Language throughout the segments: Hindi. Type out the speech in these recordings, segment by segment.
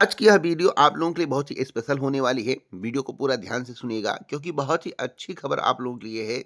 आज की यह वीडियो आप लोगों के लिए बहुत ही स्पेशल होने वाली है। वीडियो को पूरा ध्यान से सुनिएगा क्योंकि बहुत ही अच्छी खबर आप लोगों के लिए है।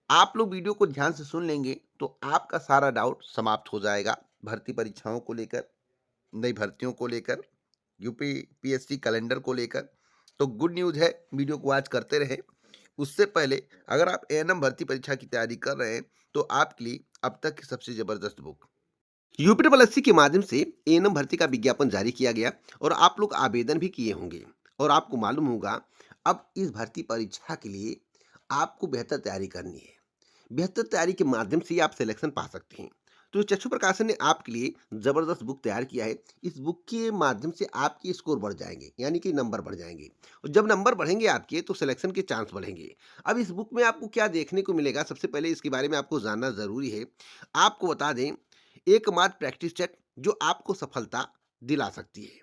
आप लोग वीडियो को ध्यान से सुन लेंगे तो आपका सारा डाउट समाप्त हो जाएगा। भर्ती परीक्षाओं को लेकर, नई भर्तियों को लेकर, यूपी पीएससी कैलेंडर को लेकर। तो गुड न्यूज़ है, वीडियो को आज करते रहे। उससे पहले अगर आप एएनएम भर्ती परीक्षा की तैयारी कर रहे हैं तो आपके लिए अब तक की सबसे ज़बरदस्त बुक यूपीएससी के माध्यम से एएनएम भर्ती का विज्ञापन जारी किया गया और आप लोग आवेदन भी किए होंगे। और आपको मालूम होगा, अब इस भर्ती परीक्षा के लिए आपको बेहतर तैयारी करनी है। बेहतर तैयारी के माध्यम से ही आप सिलेक्शन पा सकते हैं। तो चक्षु प्रकाशन ने आपके लिए जबरदस्त बुक तैयार किया है। इस बुक के माध्यम से आपके स्कोर बढ़ जाएंगे, यानी कि नंबर बढ़ जाएंगे। और जब नंबर बढ़ेंगे आपके तो सिलेक्शन के चांस बढ़ेंगे। अब इस बुक में आपको क्या देखने को मिलेगा, सबसे पहले इसके बारे में आपको जानना जरूरी है। आपको बता दें, एकमात्र प्रैक्टिस सेट जो आपको सफलता दिला सकती है।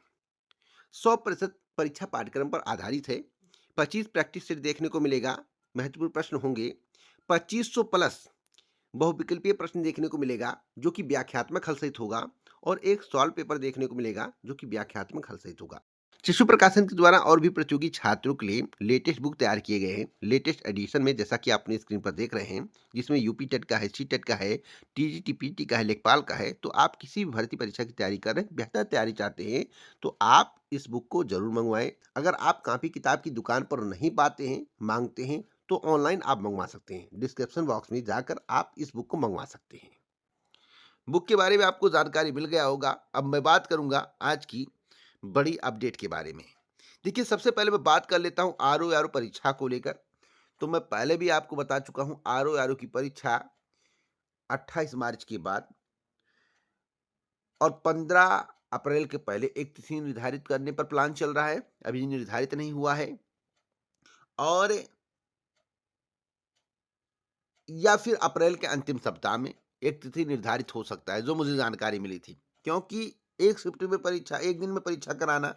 100% परीक्षा पाठ्यक्रम पर आधारित है। 25 प्रैक्टिस सेट देखने को मिलेगा। महत्वपूर्ण प्रश्न होंगे। 2500 प्लस बहुविकल्पीय प्रश्न देखने को मिलेगा जो कि व्याख्यात्मक हल सहित होगा। और एक सॉल्व पेपर देखने को मिलेगा जो कि व्याख्यात्मक हल सहित होगा। शिशु प्रकाशन के द्वारा और भी प्रतियोगी छात्रों के लिए लेटेस्ट बुक तैयार किए गए हैं। लेटेस्ट एडिशन में जैसा कि आपने स्क्रीन पर देख रहे हैं, जिसमें यूपी टेट का है, सी टेट का है, टीजीटी पीटी का है, लेखपाल का है। तो आप किसी भी भर्ती परीक्षा की तैयारी कर रहे हैं, बेहतर तैयारी चाहते हैं, तो आप इस बुक को जरूर मंगवाएं। अगर आप कॉपी किताब की दुकान पर नहीं पाते हैं, मांगते हैं, तो ऑनलाइन आप मंगवा सकते हैं। डिस्क्रिप्शन बॉक्स में जाकर आप इस बुक को मंगवा सकते हैं। बुक के बारे में आपको जानकारी मिल गया होगा। अब मैं बात करूंगा आज की बड़ी अपडेट के बारे में। देखिए, सबसे पहले मैं बात कर लेता हूं आरओ आरओ परीक्षा को लेकर। तो मैं पहले भी आपको बता चुका हूं, आरओ आरओ की परीक्षा 28 मार्च के बाद और 15 अप्रैल के पहले एक तिथि निर्धारित करने पर प्लान चल रहा है। अभी निर्धारित नहीं हुआ है। और या फिर अप्रैल के अंतिम सप्ताह में एक तिथि निर्धारित हो सकता है, जो मुझे जानकारी मिली थी। क्योंकि एक शिफ्ट में परीक्षा, एक दिन में परीक्षा कराना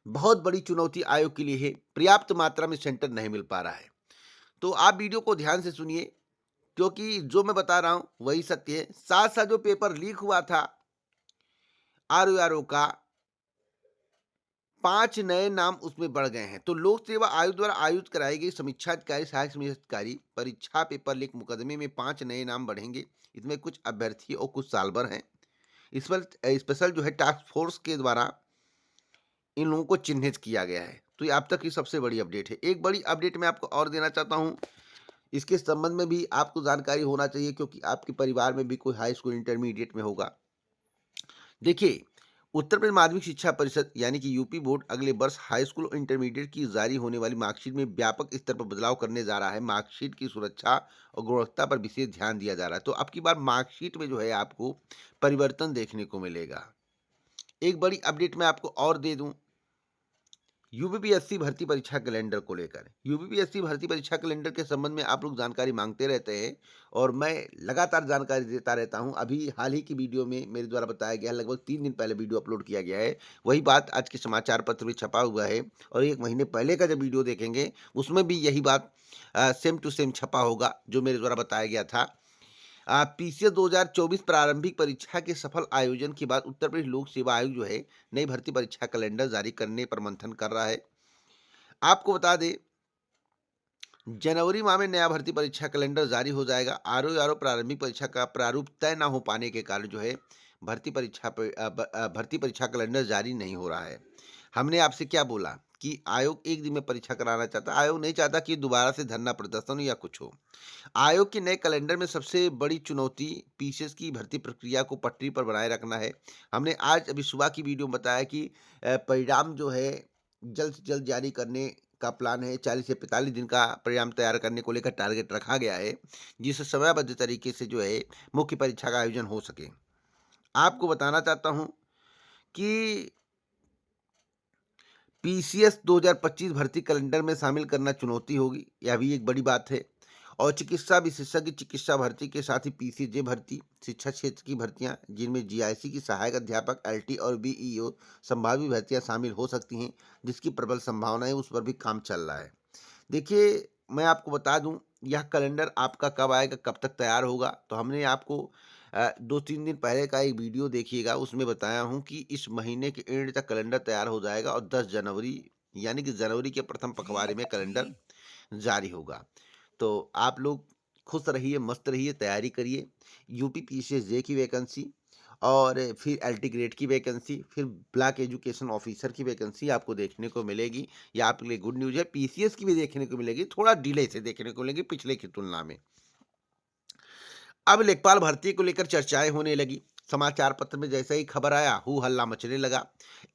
बहुत बड़ी चुनौती आयोग के लिए है। पर्याप्त मात्रा में सेंटर नहीं मिल पा रहा है। तो आप वीडियो को ध्यान से सुनिए क्योंकि जो मैं बता रहा हूं वही सत्य है। साथ साथ जो पेपर लीक हुआ था आरओ का, 5 नए नाम उसमें बढ़ गए हैं। तो लोक सेवा आयोग द्वारा आयोजित कराई गई समीक्षा अधिकारी, सहायक समीक्षा अधिकारी परीक्षा पेपर लीक मुकदमे में 5 नए नाम बढ़ेंगे। इसमें कुछ अभ्यर्थी और कुछ साल भर हैं। इस पर स्पेशल जो है टास्क फोर्स के द्वारा इन लोगों को चिन्हित किया गया है। तो ये अब तक की सबसे बड़ी अपडेट है। एक बड़ी अपडेट मैं आपको और देना चाहता हूँ। इसके संबंध में भी आपको जानकारी होना चाहिए क्योंकि आपके परिवार में भी कोई हाई स्कूल इंटरमीडिएट में होगा। देखिए, उत्तर प्रदेश माध्यमिक शिक्षा परिषद यानी कि यूपी बोर्ड अगले वर्ष हाई स्कूल और इंटरमीडिएट की जारी होने वाली मार्कशीट में व्यापक स्तर पर बदलाव करने जा रहा है। मार्कशीट की सुरक्षा और गुणवत्ता पर विशेष ध्यान दिया जा रहा है। तो अब की बार मार्कशीट में जो है आपको परिवर्तन देखने को मिलेगा। एक बड़ी अपडेट मैं आपको और दे दूं, यूपीपीएससी भर्ती परीक्षा कैलेंडर को लेकर। यूपीपीएससी भर्ती परीक्षा कैलेंडर के संबंध में आप लोग जानकारी मांगते रहते हैं और मैं लगातार जानकारी देता रहता हूं। अभी हाल ही की वीडियो में मेरे द्वारा बताया गया, लगभग 3 दिन पहले वीडियो अपलोड किया गया है। वही बात आज के समाचार पत्र में छपा हुआ है। और 1 महीने पहले का जब वीडियो देखेंगे उसमें भी यही बात सेम टू सेम छपा होगा जो मेरे द्वारा बताया गया था। पीसीएस 2024 प्रारंभिक परीक्षा के सफल आयोजन के बाद उत्तर प्रदेश लोक सेवा आयोग जो है नई भर्ती परीक्षा कैलेंडर जारी करने पर मंथन कर रहा है। आपको बता दें, जनवरी माह में नया भर्ती परीक्षा कैलेंडर जारी हो जाएगा। आरओ प्रारंभिक परीक्षा का प्रारूप तय न हो पाने के कारण जो है भर्ती परीक्षा कैलेंडर जारी नहीं हो रहा है। हमने आपसे क्या बोला कि आयोग एक दिन में परीक्षा कराना चाहता है। आयोग नहीं चाहता कि दोबारा से धरना प्रदर्शन या कुछ हो। आयोग के नए कैलेंडर में सबसे बड़ी चुनौती पीसीएस की भर्ती प्रक्रिया को पटरी पर बनाए रखना है। हमने आज अभी सुबह की वीडियो में बताया कि परिणाम जो है जल्द से जल्द जारी करने का प्लान है। 40 से 45 दिन का परिणाम तैयार करने को लेकर टारगेट रखा गया है, जिससे समयबद्ध तरीके से जो है मुख्य परीक्षा का आयोजन हो सके। आपको बताना चाहता हूं कि पीसीएस 2025 भर्ती कैलेंडर में शामिल करना चुनौती होगी, यह भी एक बड़ी बात है। और चिकित्सा विशेषज्ञ चिकित्सा भर्ती के साथ ही पीसीजे भर्ती, शिक्षा क्षेत्र की भर्तियां जिनमें जीआईसी की सहायक अध्यापक, एलटी और बीईओ संभावित भर्तियां शामिल हो सकती हैं, जिसकी प्रबल संभावना है। उस पर भी काम चल रहा है। देखिए, मैं आपको बता दूं, यह कैलेंडर आपका कब आएगा, कब तक तैयार होगा। तो हमने आपको 2-3 दिन पहले का एक वीडियो देखिएगा, उसमें बताया हूँ कि इस महीने के एंड तक कैलेंडर तैयार हो जाएगा और 10 जनवरी यानी कि जनवरी के प्रथम पखवाड़े में कैलेंडर जारी होगा। तो आप लोग खुश रहिए, मस्त रहिए, तैयारी करिए। यूपी पीसीएसजे की वैकेंसी और फिर एलटी ग्रेड की वैकेंसी, फिर ब्लॉक एजुकेशन ऑफिसर की वैकेंसी आपको देखने को मिलेगी। ये आपके लिए गुड न्यूज़ है। पीसीएस की भी देखने को मिलेगी, थोड़ा डिले से देखने को मिलेगी पिछले की तुलना में। अब लेखपाल भर्ती को लेकर चर्चाएं होने लगी। समाचार पत्र में जैसे ही खबर आया हू हल्ला मचने लगा।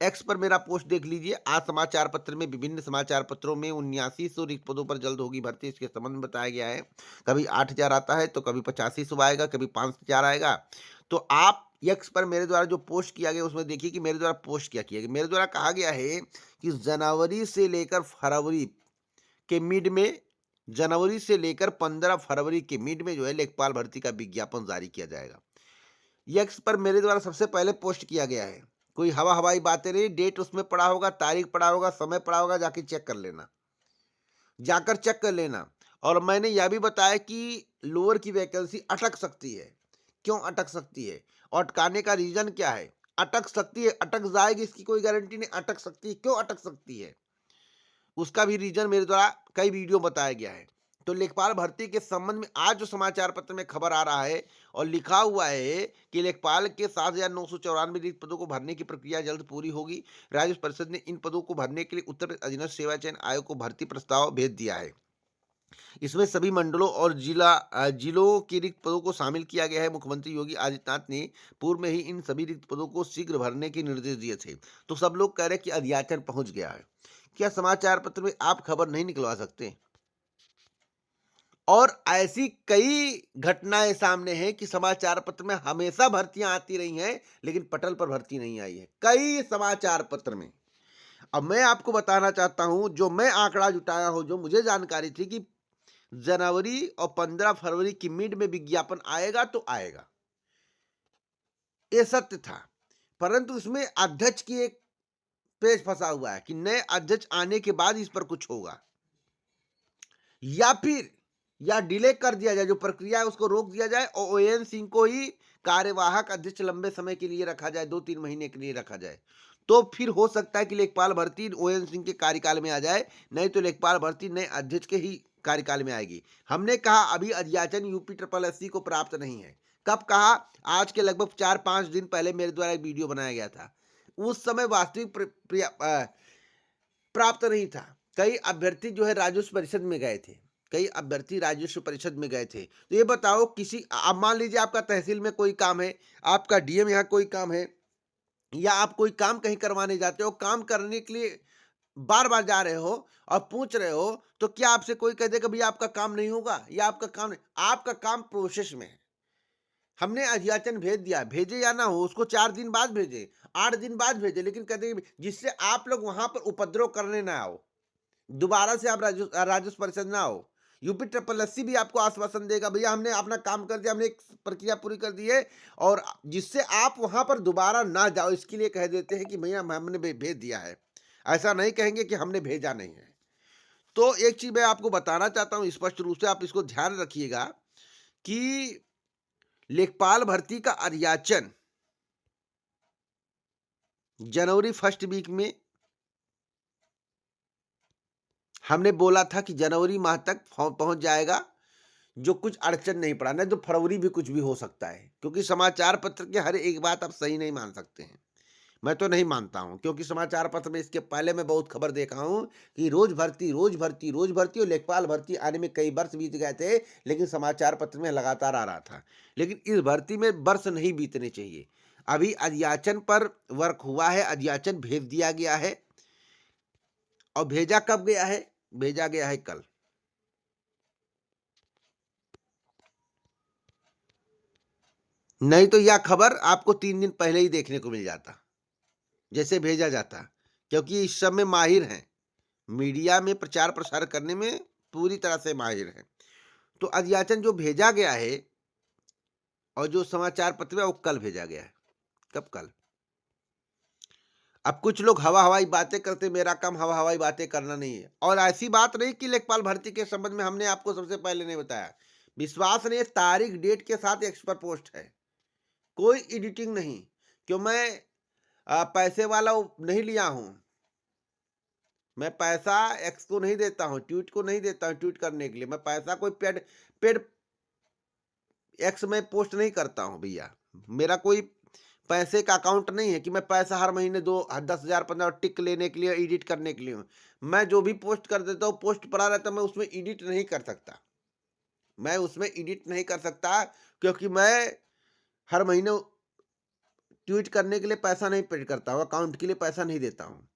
एक्स पर मेरा पोस्ट देख लीजिए। आज समाचार पत्र में विभिन्न समाचार पत्रों में 7900 रिक्त पदों पर जल्द होगी भर्ती, इसके संबंध में बताया गया है। कभी 8000 आता है तो कभी 8500 आएगा, कभी 5000 आएगा। तो आप एक्स पर मेरे द्वारा जो पोस्ट किया गया उसमें देखिए कि मेरे द्वारा पोस्ट क्या किया गया। मेरे द्वारा कहा गया है कि जनवरी से लेकर फरवरी के मिड में, जनवरी से लेकर 15 फरवरी के मिड में जो है लेखपाल भर्ती का विज्ञापन जारी किया जाएगा। यक्स पर मेरे द्वारा सबसे पहले पोस्ट किया गया है। कोई हवाई बातें नहीं, डेट उसमें पड़ा होगा, तारीख पड़ा होगा, समय पड़ा होगा, जाके चेक कर लेना, जाकर चेक कर लेना। और मैंने यह भी बताया कि लोअर की वैकेंसी अटक सकती है। क्यों अटक सकती है और अटकाने का रीजन क्या है? अटक सकती है, अटक जाएगी इसकी कोई गारंटी नहीं, अटक सकती है। क्यों अटक सकती है उसका भी रीजन मेरे द्वारा कई वीडियो बताया गया है। तो लेखपाल भर्ती के संबंध में आज जो समाचार पत्र में खबर आ रहा है और लिखा हुआ है कि लेखपाल के 7,994 रिक्त पदों को भरने की प्रक्रिया जल्द पूरी होगी। राज्य परिषद ने इन पदों को भरने के लिए उत्तर प्रदेश अधीनस्थ सेवा चयन आयोग को भर्ती प्रस्ताव भेज दिया है। इसमें सभी मंडलों और जिलों के रिक्त पदों को शामिल किया गया है। मुख्यमंत्री योगी आदित्यनाथ ने पूर्व में ही इन सभी रिक्त पदों को शीघ्र भरने के निर्देश दिए थे। तो सब लोग कह रहे हैं कि अध्याचन पहुंच गया है। क्या समाचार पत्र में आप खबर नहीं निकलवा सकते? और ऐसी कई घटनाएं सामने हैं कि समाचार पत्र में हमेशा भर्तियां आती रही हैं, लेकिन पटल पर भर्ती नहीं आई है कई समाचार पत्र में। अब मैं आपको बताना चाहता हूं, जो मैं आंकड़ा जुटाया हूं, जो मुझे जानकारी थी कि जनवरी और 15 फरवरी की मिड में विज्ञापन आएगा तो आएगा, ये सत्य था। परंतु इसमें अध्यक्ष की एक पेच फंसा हुआ है कि नए अध्यक्ष आने के बाद इस पर कुछ होगा, या फिर या डिले कर दिया जाए, जो प्रक्रिया है उसको रोक दिया जाए और ओएन सिंह को ही कार्यवाहक अध्यक्ष लंबे समय के लिए रखा जाए, 2-3 महीने के लिए रखा जाए। तो फिर हो सकता है कि लेखपाल भर्ती ओएन सिंह के कार्यकाल में आ जाए, नहीं तो लेखपाल भर्ती नए अध्यक्ष के ही कार्यकाल में आएगी। हमने कहा अभी अध्याचन यूपी SSSC को प्राप्त नहीं है। कब कहा? आज के लगभग 4-5 दिन पहले मेरे द्वारा एक वीडियो बनाया गया था। उस समय वास्तविक प्राप्त नहीं था। कई अभ्यर्थी जो है राजस्व परिषद में गए थे, कई अभ्यर्थी राजस्व परिषद में गए थे। तो ये बताओ, किसी आप मान लीजिए आपका तहसील में कोई काम है, आपका डीएम यहाँ कोई काम है, या आप कोई काम कहीं करवाने जाते हो, काम करने के लिए बार बार जा रहे हो और पूछ रहे हो, तो क्या आपसे कोई कह देगा भैया आपका काम नहीं होगा या आपका काम नहीं? आपका काम प्रोसेस में है। हमने अध्याचन भेज दिया, भेजे या ना हो, उसको 4 दिन बाद भेजे, 8 दिन बाद भेजे, लेकिन कहते हैं जिससे आप लोग वहां पर उपद्रव करने ना आओ, दोबारा से आप राजस्व परिषद ना हो। यूपी SSSC भी आपको आश्वासन देगा भैया हमने अपना काम कर दिया, हमने एक प्रक्रिया पूरी कर दी है, और जिससे आप वहां पर दोबारा ना जाओ, इसके लिए कह देते हैं कि भैया हमने भेज दिया है। ऐसा नहीं कहेंगे कि हमने भेजा नहीं है। तो एक चीज मैं आपको बताना चाहता हूं स्पष्ट रूप से, आप इसको ध्यान रखिएगा कि लेखपाल भर्ती का अध्याचन जनवरी फर्स्ट वीक में, हमने बोला था कि जनवरी माह तक पहुंच जाएगा, जो कुछ अड़चन नहीं पड़ा, नहीं तो फरवरी भी कुछ भी हो सकता है, क्योंकि समाचार पत्र की हर एक बात आप सही नहीं मान सकते हैं। मैं तो नहीं मानता हूं, क्योंकि समाचार पत्र में इसके पहले मैं बहुत खबर देखा हूं कि रोज भर्ती रोज भर्ती रोज भर्ती, और लेखपाल भर्ती आने में कई वर्ष बीत गए थे, लेकिन समाचार पत्र में लगातार आ रहा था। लेकिन इस भर्ती में वर्ष नहीं बीतने चाहिए। अभी अध्याचन पर वर्क हुआ है, अध्याचन भेज दिया गया है, और भेजा कब गया है? भेजा गया है कल। नहीं तो यह खबर आपको 3 दिन पहले ही देखने को मिल जाता, जैसे भेजा जाता, क्योंकि इस सब में माहिर हैं, मीडिया में प्रचार प्रसार करने में पूरी तरह से माहिर हैं। तो अध्याचन जो भेजा गया है और जो समाचार पत्र में वो कल भेजा गया है। कब? कल। अब कुछ लोग हवाई बातें करते, मेरा काम हवाई बातें करना नहीं है। और ऐसी बात नहीं कि लेखपाल भर्ती के संबंध में हमने आपको सबसे पहले नहीं बताया, विश्वास नहीं, तारीख डेट के साथ एक्सपर्ट पोस्ट है। कोई एडिटिंग नहीं, क्यों मैं पैसे वाला नहीं लिया हूँ। मैं पैसा एक्स को नहीं देता हूँ, ट्वीट को नहीं देता हूँ ट्वीट करने के लिए। मैं पैसा कोई पेड पेड एक्स में पोस्ट नहीं करता हूँ भैया। मेरा कोई पैसे का अकाउंट नहीं है कि मैं पैसा हर महीने 10,000 15 टिक लेने के लिए, एडिट करने के लिए हूँ। मैं जो भी पोस्ट कर देता हूँ, पोस्ट पड़ा रहता है, मैं उसमें एडिट नहीं कर सकता। मैं उसमें एडिट नहीं कर सकता, क्योंकि मैं हर महीने ट्वीट करने के लिए पैसा नहीं पेड करता हूँ, अकाउंट के लिए पैसा नहीं देता हूँ।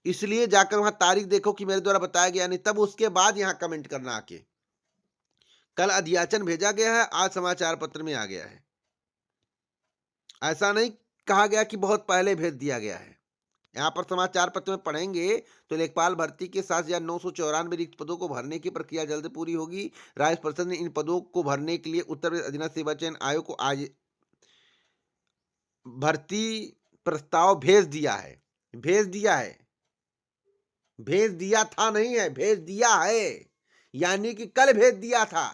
इसलिए जाकर वहाँ तारीख देखो कि मेरे द्वारा बताया गया नहीं, तब उसके बाद यहाँ कमेंट करना आके। कल अध्याचन भेजा गया है, आज समाचार पत्र में आ गया है। ऐसा नहीं कहा गया कि बहुत पहले भेज दिया गया है। यहाँ पर समाचार पत्र में पढ़ेंगे तो लेखपाल भर्ती के 7,994 रिक्त पदों को भरने की प्रक्रिया जल्द पूरी होगी। राज्य परिषद ने इन पदों को भरने के लिए उत्तर प्रदेश अधीनस्थ सेवा चयन आयोग को आज भर्ती प्रस्ताव भेज दिया है। भेज दिया है, भेज दिया था नहीं है, भेज दिया है, यानी कि कल भेज दिया था,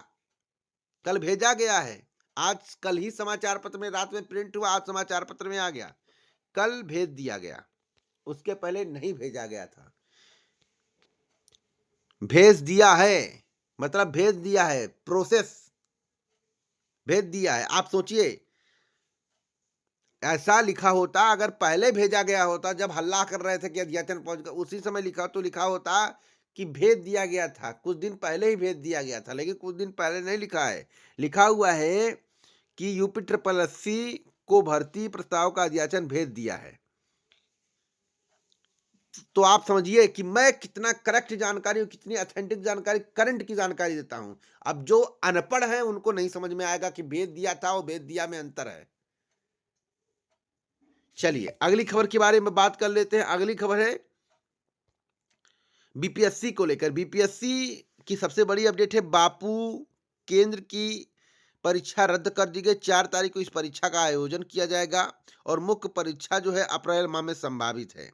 कल भेजा गया है। आज कल ही समाचार पत्र में रात में प्रिंट हुआ, आज समाचार पत्र में आ गया। कल भेज दिया गया, उसके पहले नहीं भेजा गया था। भेज दिया है मतलब भेज दिया है, प्रोसेस भेज दिया है। आप सोचिए, ऐसा लिखा होता, अगर पहले भेजा गया होता, जब हल्ला कर रहे थे कि अध्याचन पहुंच गया, उसी समय लिखा तो लिखा होता कि भेज दिया गया था, कुछ दिन पहले ही भेज दिया गया था। लेकिन कुछ दिन पहले नहीं लिखा है, लिखा हुआ है कि यूपी ट्रिपल एससी को भर्ती प्रस्ताव का अध्याचन भेज दिया है। तो आप समझिए कि मैं कितना करेक्ट जानकारी, कितनी ऑथेंटिक जानकारी, करंट की जानकारी देता हूं। अब जो अनपढ़ है उनको नहीं समझ में आएगा कि भेज दिया था और भेज दिया में अंतर है। चलिए अगली खबर के बारे में बात कर लेते हैं। अगली खबर है बीपीएससी को लेकर। बीपीएससी की सबसे बड़ी अपडेट है, बापू केंद्र की परीक्षा रद्द कर दी गई। 4 तारीख को इस परीक्षा का आयोजन किया जाएगा और मुख्य परीक्षा जो है अप्रैल माह में संभावित है।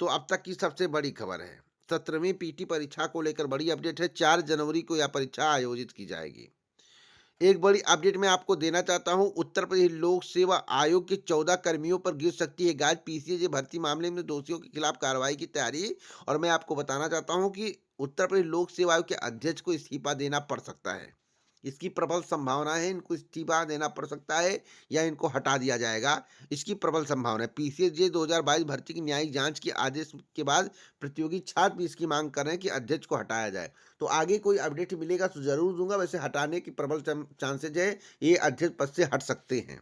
तो अब तक की सबसे बड़ी खबर है। 17वीं पीटी परीक्षा को लेकर बड़ी अपडेट है। 4 जनवरी को यह परीक्षा आयोजित की जाएगी। एक बड़ी अपडेट मैं आपको देना चाहता हूं, उत्तर प्रदेश लोक सेवा आयोग के 14 कर्मियों पर गिर सकती है गाज। पीसीएस भर्ती मामले में दोषियों के खिलाफ कार्रवाई की तैयारी। और मैं आपको बताना चाहता हूं कि उत्तर प्रदेश लोक सेवा आयोग के अध्यक्ष को इस्तीफा देना पड़ सकता है। इसकी प्रबल संभावना है, इनको इस्तीफा देना पड़ सकता है या इनको हटा दिया जाएगा, इसकी प्रबल संभावना है। पीसीएस 2022 भर्ती की न्यायिक जांच के आदेश के बाद प्रतियोगी छात्र भी इसकी मांग कर रहे हैं कि अध्यक्ष को हटाया जाए। तो आगे कोई अपडेट मिलेगा तो जरूर दूंगा। वैसे हटाने की प्रबल चांसेज है, ये अध्यक्ष पद से हट सकते हैं।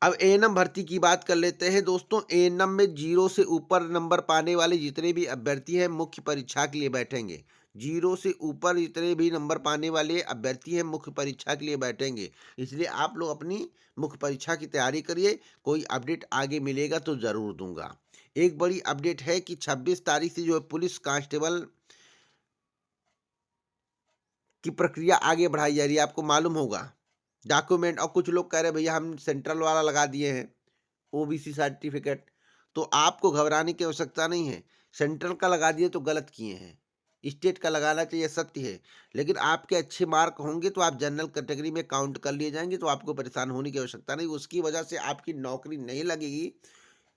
अब एएनएम भर्ती की बात कर लेते हैं दोस्तों। एएनएम में 0 से ऊपर नंबर पाने वाले जितने भी अभ्यर्थी हैं मुख्य परीक्षा के लिए बैठेंगे। 0 से ऊपर जितने भी नंबर पाने वाले अभ्यर्थी हैं मुख्य परीक्षा के लिए बैठेंगे। इसलिए आप लोग अपनी मुख्य परीक्षा की तैयारी करिए। कोई अपडेट आगे मिलेगा तो जरूर दूंगा। एक बड़ी अपडेट है कि 26 तारीख से जो है पुलिस कांस्टेबल की प्रक्रिया आगे बढ़ाई जा रही है। आपको मालूम होगा डॉक्यूमेंट, और कुछ लोग कह रहे हैं भैया हम सेंट्रल वाला लगा दिए हैं, ओबीसी सर्टिफिकेट। तो आपको घबराने की आवश्यकता नहीं है। सेंट्रल का लगा दिए तो गलत किए हैं, स्टेट का लगाना चाहिए, सत्य है। लेकिन आपके अच्छे मार्क होंगे तो आप जनरल कैटेगरी में काउंट कर लिए जाएंगे, तो आपको परेशान होने की आवश्यकता नहीं। उसकी वजह से आपकी नौकरी नहीं लगेगी,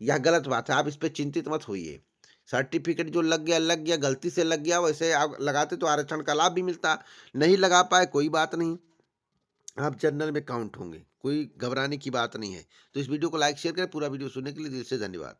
यह गलत बात है, आप इस पर चिंतित मत होइए। सर्टिफिकेट जो लग गया, गलती से लग गया, वैसे आप लगाते तो आरक्षण का लाभ भी मिलता। नहीं लगा पाए कोई बात नहीं, आप जनरल में काउंट होंगे, कोई घबराने की बात नहीं है। तो इस वीडियो को लाइक शेयर करें। पूरा वीडियो सुनने के लिए दिल से धन्यवाद।